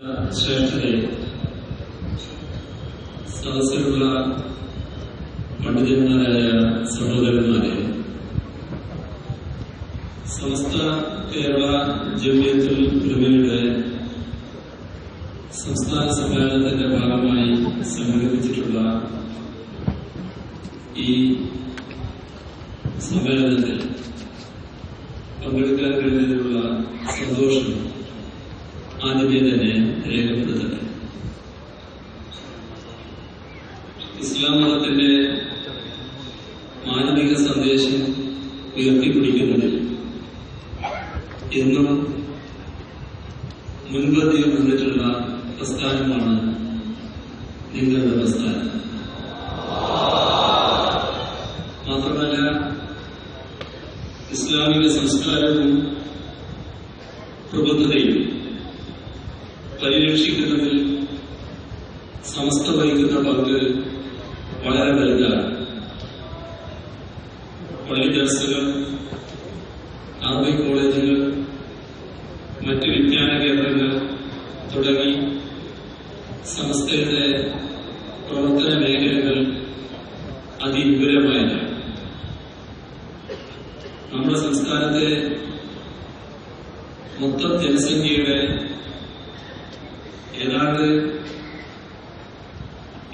ശ്രേഷ്ഠരെ, സദസ്സിലുള്ള പണ്ഡിതന്മാരായ സഹോദരന്മാരെ, സമസ്ത കേരള ജമിയത്തുൽ ഉലമയുടെ സംസ്ഥാന സമ്മേളനത്തിന്റെ ഭാഗമായി സംഘടിപ്പിച്ചിട്ടുള്ള ഈ സമ്മേളനത്തിൽ പങ്കെടുക്കാൻ കഴിഞ്ഞതിലുള്ള സന്തോഷം ആദ്യമേ തന്നെ രേഖപ്പെടുത്തട്ടെ. ഇസ്ലാം മതത്തിന്റെ മാനവിക സന്ദേശം ഉയർത്തിപ്പിടിക്കുന്നതിൽ എന്നും മുൻപന്തിയിൽ നിന്നിട്ടുള്ള പ്രസ്ഥാനമാണ് നിങ്ങളുടെ പ്രസ്ഥാനം. മാത്രമല്ല, ഇസ്ലാമിക സംസ്കാരവും പ്രബുദ്ധതയും പരിരക്ഷിക്കുന്നതിൽ സമസ്ത വഹിക്കുന്ന പങ്ക് വളരെ വലുതാണ്. പള്ളി ദർസുകൾ, അറബിക് കോളേജുകൾ, മറ്റ് വിജ്ഞാന കേന്ദ്രങ്ങൾ തുടങ്ങി സമസ്തയുടെ പ്രവർത്തന മേഖലകൾ അതിവിപുലമായതാണ്. നമ്മുടെ സംസ്ഥാനത്തെ മൊത്തം ജനസംഖ്യയുടെ ഏതാണ്ട്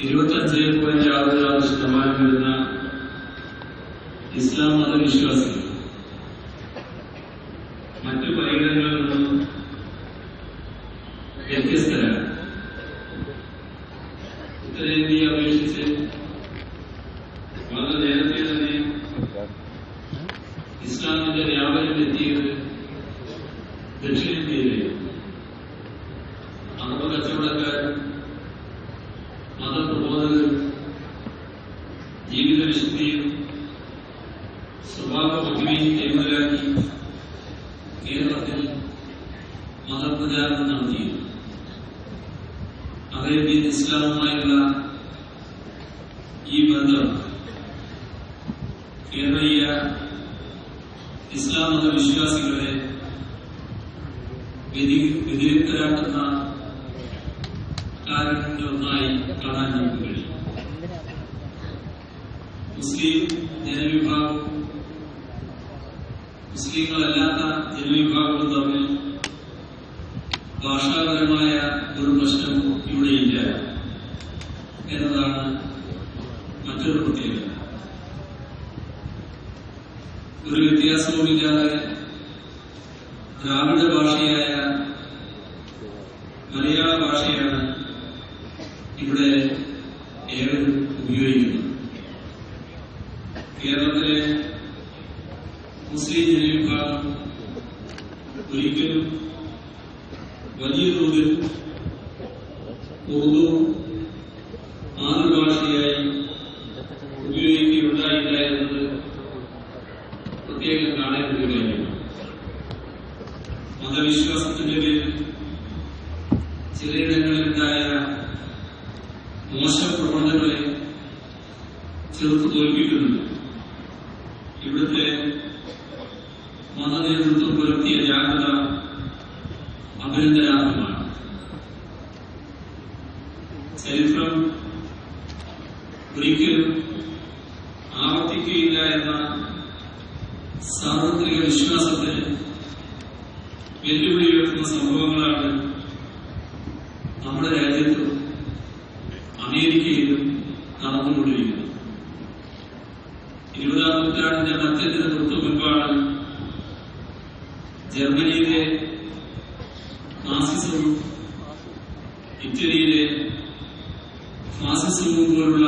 25.66% വരുന്ന ഇസ്ലാം മതവിശ്വാസികൾ മറ്റു പരിഗണനകളിൽ നിന്നും വ്യത്യസ്തരാണ്. ഉത്തരേന്ത്യയെ അപേക്ഷിച്ച് വളരെ നേരത്തെ തന്നെ ഇസ്ലാമിന്റെ വ്യാപനം എത്തിയത് ദക്ഷിണേന്ത്യയിലേക്ക്. അറബ് കച്ചവടക്കാരും മതപ്രബോധകരും ജീവിത വിശുദ്ധിയും സ്വഭാവ ഭംഗിയും കൈമുതലാക്കി കേരളത്തിൽ മതപ്രചാരണം നടത്തിയിരുന്നു. അറേബ്യൻ ഇസ്ലാമുമായുള്ള ഈ ബന്ധം കേരളീയ ഇസ്ലാം മതവിശ്വാസികളെ വ്യതിരിക്തരാക്കുന്ന കാരണങ്ങളിലൊന്നായി കാണാൻ നമുക്ക് കഴിയും. മുസ്ലിം ജനവിഭാഗവും മുസ്ലിങ്ങളല്ലാത്ത ജനവിഭാഗവും തമ്മിൽ ഭാഷാപരമായ ഒരു പ്രശ്നം ഇവിടെയില്ല എന്നതാണ് മറ്റൊരു പ്രത്യേകത. ഒരു വ്യത്യാസവുമില്ലാതെ ദ്രാവിഡ ഭാഷയായ മലയാള ഭാഷയാണ് ഇവിടെ ഏവരും ഉപയോഗിക്കുന്നത്. കേരളത്തിലെ മുസ്ലിം ജനവിഭാഗം ഒരിക്കലും വലിയ തോതിൽ ഉറുദു മാതൃഭാഷയായി ഉപയോഗിക്കുകയുണ്ടായില്ല എന്നത് പ്രത്യേകം കാണേണ്ട ഒരു കാര്യമാണ്. മതവിശ്വാസത്തിന്റെ പേരിൽ ചിലയിടങ്ങളിലുണ്ടായ മോശം പ്രവണതകളെ ചെറുത്തു തോൽപ്പിക്കുന്നുണ്ട്. ഇവിടുത്തെ മതനേതൃത്വം പുലർത്തിയ ജാഗ്രത അഭിനന്ദനാർഹമാണ്. ചരിത്രം ഒരിക്കലും ആവർത്തിക്കുകയില്ല എന്ന സാർവത്രിക വിശ്വാസത്തിന് വെല്ലുവിളി ഉയർത്തുന്ന സംഭവങ്ങളാണ് നമ്മുടെ രാജ്യത്തും അമേരിക്കയിലും നടന്നുകൊണ്ടിരിക്കുന്നത്. 20ാം നൂറ്റാണ്ടിന്റെ മധ്യത്തിന് തൊട്ടു മുൻപാണ് ജർമ്മനിയിലെ നാസിസവും ഇറ്റലിയിലെ ഫാസിസവും പോലുള്ള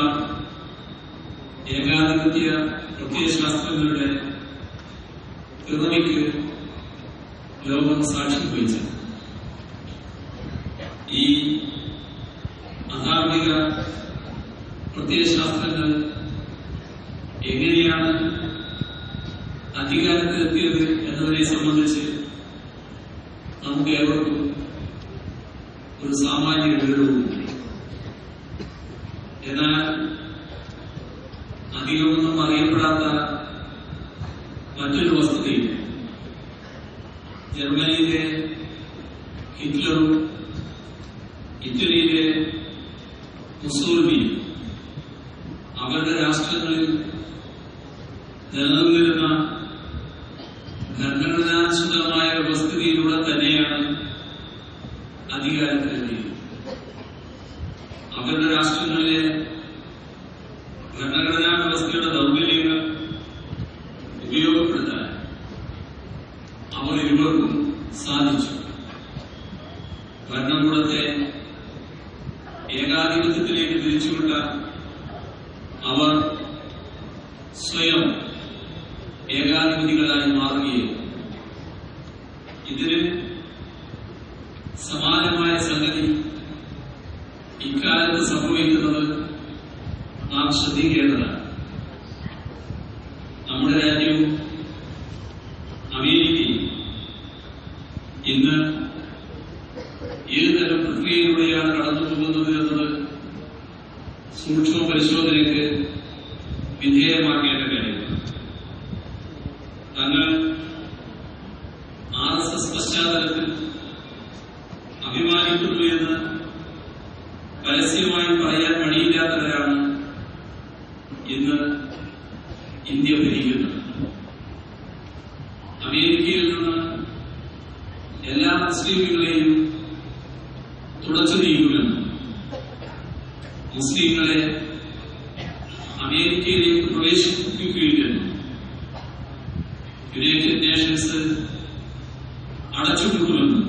ഏകാധിപത്യ പ്രത്യയശാസ്ത്രങ്ങളുടെ പിറവിക്ക് ലോകം സാക്ഷ്യം വഹിച്ചത്. ഈ അധാർമിക പ്രത്യയശാസ്ത്രങ്ങൾ എങ്ങനെയാണ് അധികാരത്തിലെത്തിയത് എന്നതിനെ സംബന്ധിച്ച് നമുക്ക് ഏവർക്കും ഒരു സാമാന്യ വിവരവുമുണ്ട്. എന്നാൽ അധികമൊന്നും അറിയപ്പെടാത്ത മറ്റൊരു വസ്തുതയും ജർമ്മനിയിലെ ഹിറ്റ്ലറും ഇറ്റലിയിലെ മുസോളിനി അവരുടെ രാഷ്ട്രങ്ങളിൽ നിലനിന്നിരുന്ന ഭരണഘടനാനുസൃതമായ വ്യവസ്ഥിതിയിലൂടെ തന്നെയാണ് അധികാരത്തിലെത്തിയത്. അവരുടെ രാഷ്ട്രങ്ങളിലെ ഭരണഘടനാ വ്യവസ്ഥയുടെ ദൗർബല്യങ്ങൾ ഉപയോഗപ്പെടുത്താൻ അവർ ഇരുവർക്കും സാധിച്ചു. ഭരണകൂടത്തെ ഏകാധിപത്യത്തിലേക്ക് തിരിച്ചുവിട്ട അവർ സ്വയം ഏകാധിപതികളായി മാറുകയും ഇതിന് സമാനമായ സംഗതി ഇക്കാലത്ത് സംഭവിക്കുന്നത് നാം ശ്രദ്ധിക്കേണ്ടതാണ്. നമ്മുടെ രാജ്യവും അമേരിക്കയും ഇന്ന് ഏതുതരം പ്രക്രിയയിലൂടെയാണ് കടന്നുപോകുന്നത് എന്നത് സൂക്ഷ്മ പരിശോധനയ്ക്ക് വിധേയമാക്കേണ്ട കാര്യമാണ്. തങ്ങൾ RSS പശ്ചാത്തലത്തിൽ അഭിമാനിക്കുന്നു എന്ന് പരസ്യമായി പറയാൻ മടിയില്ലാത്തവരാണ് ഇന്ന് ഇന്ത്യ ഭരിക്കുന്നത്. അമേരിക്കയിൽ നിന്ന് എല്ലാ മുസ്ലിമുകളെയും തുടച്ചു നീക്കുമെന്ന്, മുസ്ലിങ്ങളെ അമേരിക്കയിലേക്ക് പ്രവേശിപ്പിക്കുകയില്ലെന്നും യുണൈറ്റഡ് നേഷൻസ് അടച്ചുപൂട്ടുമെന്നും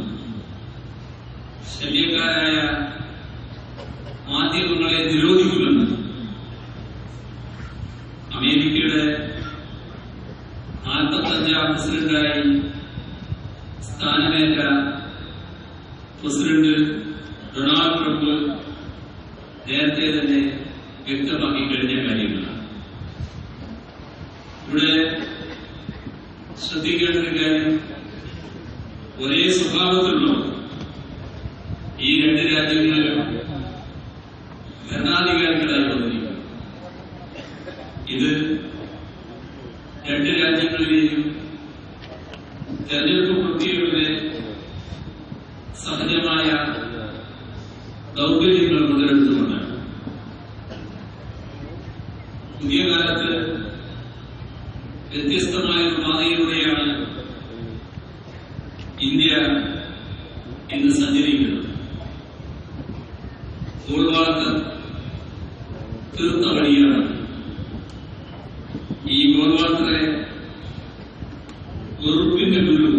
ശല്യക്കാരായ മാധ്യമങ്ങളെ നിരോധിക്കുമെന്നും അമേരിക്കയുടെ 45ാം പ്രസിഡന്റായി സ്ഥാനമേറ്റ പ്രസിഡന്റ് ഡൊണാൾഡ് ട്രംപ് നേരത്തെ തന്നെ വ്യക്തമാക്കി കഴിഞ്ഞ കാര്യങ്ങളാണ്. ഇവിടെ ശ്രദ്ധിക്കേണ്ട ഒരു കാര്യം, ഒരേ സ്വഭാവത്തിലുള്ള ഈ രണ്ട് രാജ്യങ്ങളിലും ഭരണാധികാരികളായി വന്നിരിക്കുന്നു. ഇത് രണ്ട് രാജ്യങ്ങളിലെയും തെരഞ്ഞെടുപ്പ് പ്രക്രിയകളിലെ സഹജമായ ദൗർബല്യങ്ങൾ മുതലെടുത്തുകൊണ്ടാണ്. പുതിയ കാലത്ത് വ്യത്യസ്തമായ ഒരു പാതയിലൂടെയാണ് ഇന്ത്യ ഇന്ന് സഞ്ചരിക്കുന്നത്. ഗോൾവാൾക്കർ തീർത്ത വഴിയാണ്. ഈ ഗോൾവാൾക്കറെ വെറുപ്പിന്റെ ഗുരു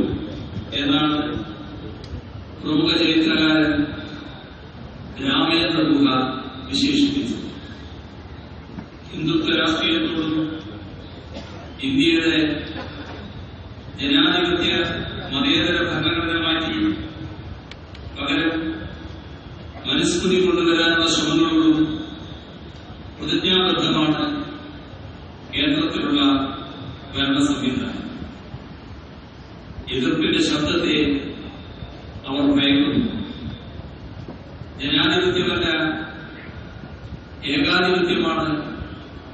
എന്നാണ് പ്രമുഖ ചരിത്രകാരൻ രാമേന്ദ്ര ഗുഹ വിശേഷിപ്പിച്ചത്. ഹിന്ദുത്വ രാഷ്ട്രീയത്തോടും ഇന്ത്യയുടെ ജനാധിപത്യ മതേതര ഭരണഘടന മാറ്റി പകരം മനുസ്മൃതി കൊണ്ടുവരാനുള്ള ശ്രമങ്ങളോടും പ്രതിജ്ഞാബദ്ധമാണ് കേന്ദ്രത്തിലുള്ള ഭരണ സംവിധാനം. എതിർപ്പിന്റെ ശബ്ദത്തെ അവർ ഭയക്കുന്നു. ജനാധിപത്യമല്ല, ഏകാധിപത്യമാണ്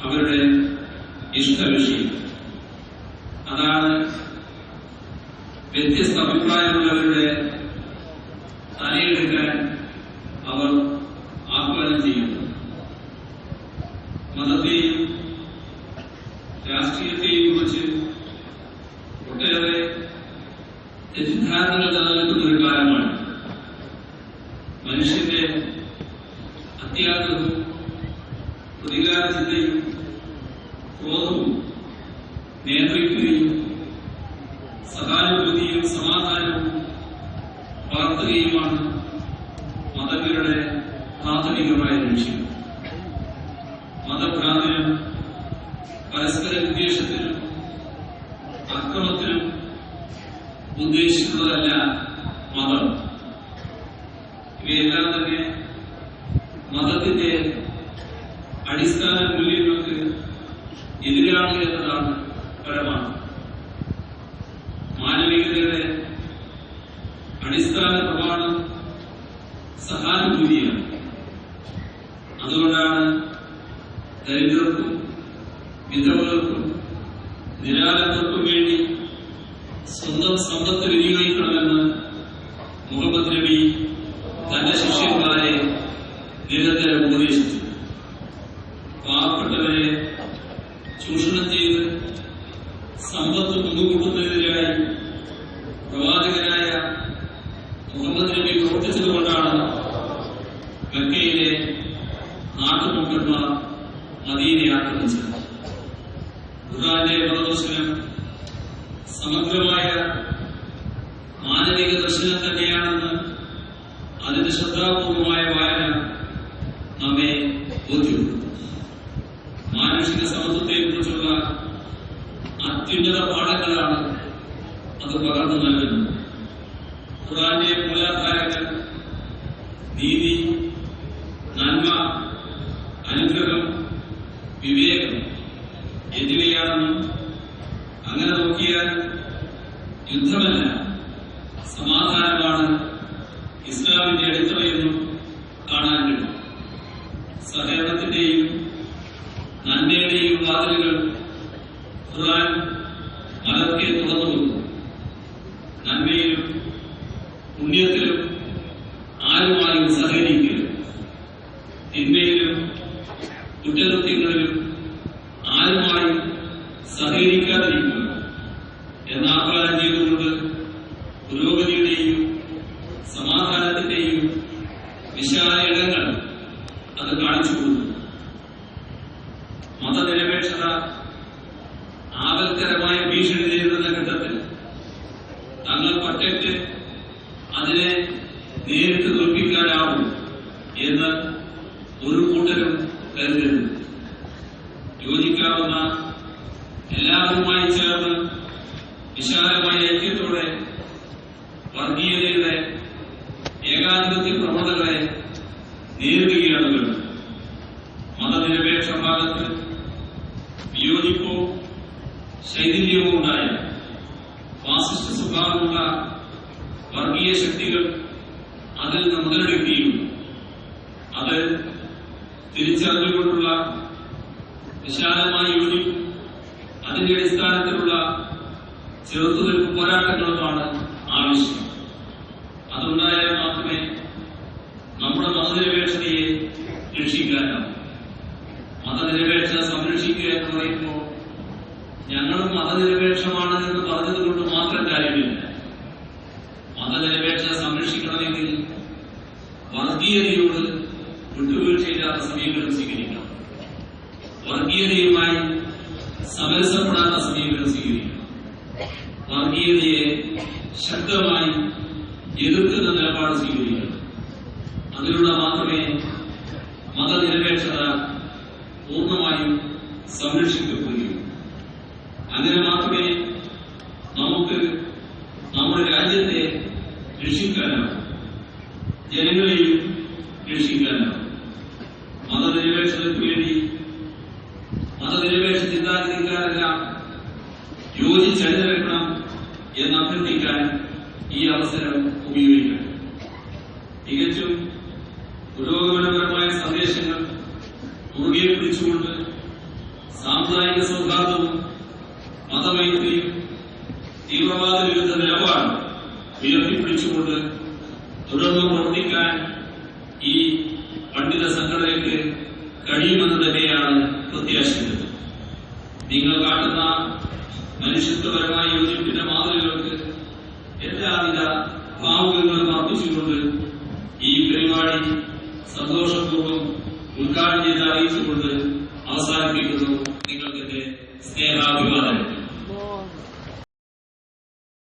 അവരുടെ ഇഷ്ടവിഷയം. അതാണ് വ്യത്യസ്ത അഭിപ്രായമുള്ളവരുടെ തലയെടുക്കാൻ അവർ ആഹ്വാനം ചെയ്യുന്നു. മതത്തെയും രാഷ്ട്രീയത്തെയും കുറിച്ച് ഒട്ടേറെ തെറ്റിദ്ധാരണകൾ നിലനിൽക്കുന്ന ഒരു കാലമാണ്. മനുഷ്യന്റെ അത്യാഗ്രഹവും പ്രതികാര ചിന്തയും ക്രോധവും നിയന്ത്രിക്കുകയും സഹാനുഭൂതിയും സമാധാനവും വളർത്തുകയുമാണ് മതങ്ങളുടെ പ്രാഥമികമായ ലക്ഷ്യം. മതഭ്രാന്തിനും പരസ്പര വിദ്വേഷത്തിനും അക്രമത്തിനും ഉദ്ദേശിക്കുന്നതല്ല മതം. ഇവയെല്ലാം തന്നെ മതത്തിന്റെ അടിസ്ഥാന മൂല്യങ്ങൾക്ക് എതിരാണ് എന്നതാണ് പരമാർത്ഥം. മാനവികതയുടെ അടിസ്ഥാന പ്രമാണം സഹാനുഭൂതിയാണ്. അതുകൊണ്ടാണ് ദരിദ്രർക്കും വിധവകൾക്കും നിരാലംബർക്കും വേണ്ടി സ്വന്തം സമ്പത്ത് വിനിയോഗിക്കണമെന്ന് മുഹമ്മദ് നബി തന്റെ ശിഷ്യന്മാരെ നിരന്തരം ഉപദേശിച്ചു. പാവപ്പെട്ടവരെ ചൂഷണം ചെയ്ത് സമ്പത്ത് മുങ്ങുകൂട്ടുന്നതിനെതിരായി പ്രവാചകനായ മുഹമ്മദ് നബി പ്രവർത്തിച്ചതുകൊണ്ടാണ് മക്കയിലെ നാട്ടുമുക്കന്മാർ മദീനയെ ആക്രമിച്ചത്. ഖുർആന്റെ മതദർശനം സമഗ്രമായ മാനവിക ദർശനം തന്നെയാണെന്ന് അതിന്റെ ശ്രദ്ധാപൂർവമായ വായന നമ്മെ ബോധ്യപ്പെടുത്തും. മാനുഷിക സമത്വത്തെക്കുറിച്ചുള്ള അത്യുന്നത പാഠങ്ങളാണ് അത് പകർന്നു നൽകുന്നത്. ഖുർആന്റെ മൂലാധാരങ്ങൾ നീതി, നന്മ, അനുഗ്രഹം, വിവേകം എന്നിവയാണെന്നും അങ്ങനെ നോക്കിയാൽ യുദ്ധമല്ല സമാധാനമാണ് ഇസ്ലാമിന്റെ അടിത്തറയെന്നും കാണാൻ കഴിയും. സഹകരണത്തിന്റെയും നന്മയുടെയും വാതിലുകൾ ഖുർആൻ മലർക്കെ തുറന്നുകൊടുക്കും. നന്മയിലും പുണ്യത്തിലും ആരുമായും സഹകരിക്കുക, തിന്മയിലും കുറ്റകൃത്യങ്ങളിലും ആരുമായും സഹകരിക്കാതിരിക്കുക എന്ന ആഹ്വാനം ചെയ്തുകൊണ്ട് പുരോഗതിയുടെയും സമാധാനത്തിന്റെയും വിശാല ഇടങ്ങൾ അത് കാണിച്ചു കൊടുക്കുന്നു. മതനിരപേക്ഷത ആപൽക്കരമായ ഭീഷണി നേരിടുന്ന ഘട്ടത്തിൽ തങ്ങൾ ഒറ്റയ്ക്ക് അതിനെ നേരിട്ട് തോൽപ്പിക്കാനാവും എന്ന് ഒരു കൂട്ടരും കരുതരുത്. യോജിക്കാവുന്ന എല്ലാവരുമായി ചേർന്ന് വിശാലമായ ഐക്യത്തോടെ വർഗീയതയുടെ ഏകാധിപത്യ പ്രവണതകളെ നേരിടുകയാണ് വേണ്ടത്. മതനിരപേക്ഷ ഭാഗത്ത് വിയോജിപ്പോ ശൈഥില്യമോ ഉണ്ടായ ഫാസിസ്റ്റ് സ്വഭാവമുള്ള വർഗീയ ശക്തികൾ അതിൽ നിന്ന് മുതലെടുക്കുകയും അത് തിരിച്ചറിഞ്ഞുകൊണ്ടുള്ള വിശാലമായ യോജിപ്പും അതിന്റെ അടിസ്ഥാനത്തിലുള്ള ചെറുത്തുനിൽപ്പ് പോരാട്ടങ്ങളുമാണ് ആവശ്യം. അതുണ്ടായാൽ മാത്രമേ നമ്മുടെ മതനിരപേക്ഷതയെ രക്ഷിക്കാനാവും. മതനിരപേക്ഷത സംരക്ഷിക്കുക എന്ന് പറയുമ്പോൾ ഞങ്ങളും മതനിരപേക്ഷമാണ് എന്ന് പറഞ്ഞതുകൊണ്ട് മാത്രം കാര്യമില്ല. മതനിരപേക്ഷത സംരക്ഷിക്കണമെങ്കിൽ വർഗീയതയോട് വിട്ടുവീഴ്ചയില്ലാത്ത സമീപനം സ്വീകരിക്കണം. വർഗീയതയുമായി സമരസപ്പെടാത്ത സമീപനം സ്വീകരിക്കണം. വർഗീയതയെ ശക്തമായി എതിർക്കുന്ന നിലപാട് സ്വീകരിക്കണം. അതിലൂടെ മാത്രമേ മതനിരപേക്ഷത പൂർണ്ണമായും സംരക്ഷിക്കപ്പെടുകയുള്ളൂ. അങ്ങനെ മാത്രമേ നമുക്ക് നമ്മുടെ രാജ്യത്തെ രക്ഷിക്കാനാവും, ജനങ്ങളെയും രക്ഷിക്കാനാവും. മതനിരപേക്ഷതയ്ക്ക് വേണ്ടി മതനിരപേക്ഷ ചിന്താഗതിക്കാരെല്ലാം യോജിച്ചണിനിരക്കണം എന്ന് അഭ്യർത്ഥിക്കാൻ ഈ അവസരം ഉപയോഗിക്കണം. തികച്ചും പുരോഗമനപരമായ സന്ദേശങ്ങൾ മുറുകെ പിടിച്ചുകൊണ്ട് സാമുദായിക സൗഹാർദ്ദവും മതമൈത്രിയും തീവ്രവാദ വിരുദ്ധ നിലപാട് ഉയർത്തിപ്പിടിച്ചുകൊണ്ട് തുടർന്ന് പ്രവർത്തിക്കാൻ ഈ പണ്ഡിത സംഘടനയ്ക്ക് കഴിയുമെന്ന് തന്നെയാണ് പ്രത്യാശിക്കുന്നത്. നിങ്ങൾ കാട്ടുന്ന മനുഷ്യത്വപരമായ യോജിപ്പിന്റെ മാതൃകകൾക്ക് എല്ലാവിധ ഭാവുകങ്ങളും അർപ്പിച്ചുകൊണ്ട് ഈ പരിപാടി സന്തോഷപൂർവ്വം ഉദ്ഘാടനം ചെയ്ത് അറിയിച്ചുകൊണ്ട് അവസാനിപ്പിക്കുന്നു. നിങ്ങൾക്ക് എന്റെ സ്നേഹാഭിവാദനം.